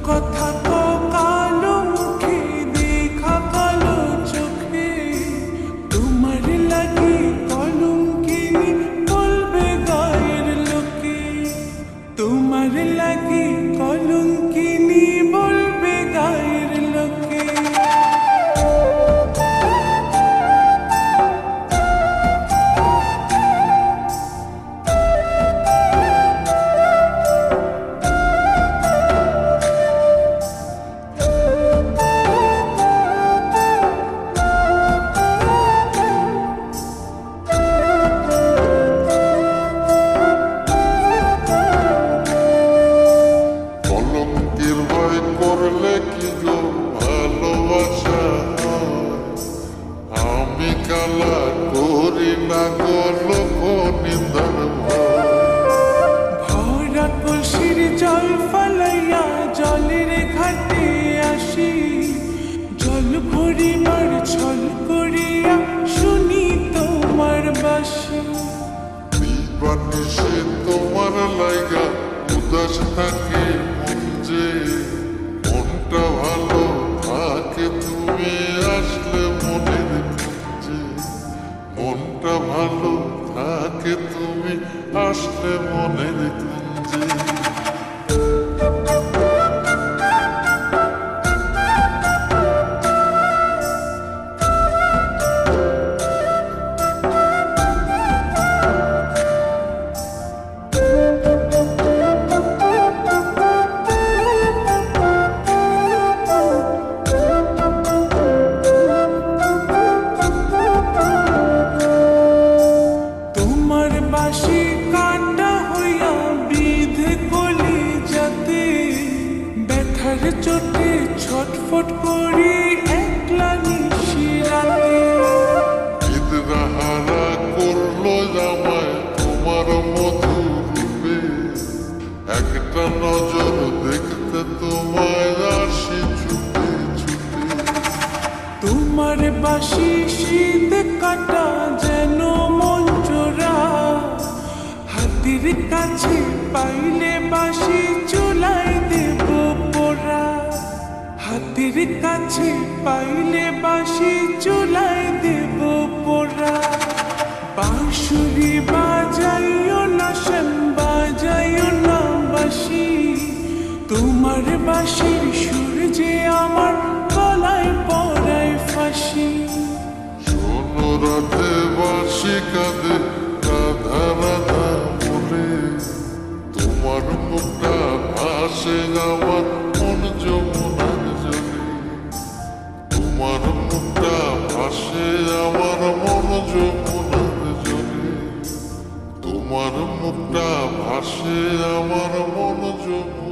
কথা তো কালো মুখে দেখা কালো চোখে, তোমার লাগি কলঙ্কিনী বলবে গায়ের লোকে, তোমার লাগি কলঙ্কিনী বলবে গায়ের লোকে। কলঙ্কের ভয় করলে কি গো ভালোবাসা হয়? আমি কালা করি না গো লোক নিন্দার ভয়। ভরা কলসির জল ফালাইয়া জলের ঘাটে আসি, জল ভরিবার ছল করিয়া শুনি তোমার বাসি। দিবানিশে তোমার লাইগা উদাস থাকে মন যে, মনটা ভালো থাকে তুমি আসলে মনের কুঞ্জে, মনটা ভালো থাকে তুমি আসলে মনের কুঞ্জে। তোমার বাঁশি কাটা হইয়া বিধে কলি যাতে, ব্যথার চোটে ছটফট করি একলা নিশি রাতে। ঈদরাহারা করলো জামায় তোমার মধুর রূপে, একটা নজর দেখতে তোমায় আসি ছুটে ছুটে। তোমার বাঁশি শীত কাটা যেন মঞ্জরা, হাতির কাছে পাইলে বাঁশি চুলায় দেব পোড়া, হাতির কাছে পাইলে বাঁশি চুলায় দেব পোড়া। বাঁশুরি বাজাইও না শ্যাম বাজাইও না বাঁশি, তোমার বাঁশির সুর যে আমার গলায় পড়ায় ফাঁসি। শোনো রাধে বাঁশি কাঁদে রাধা রাধা বলে, তোমার মুখটা ভাসে আমার মন যমুনার জলে, তোমার মুখটা ভাসে আমার মন যমুনার জলে, তোমার মুখটা ভাসে আমার মন যমুনার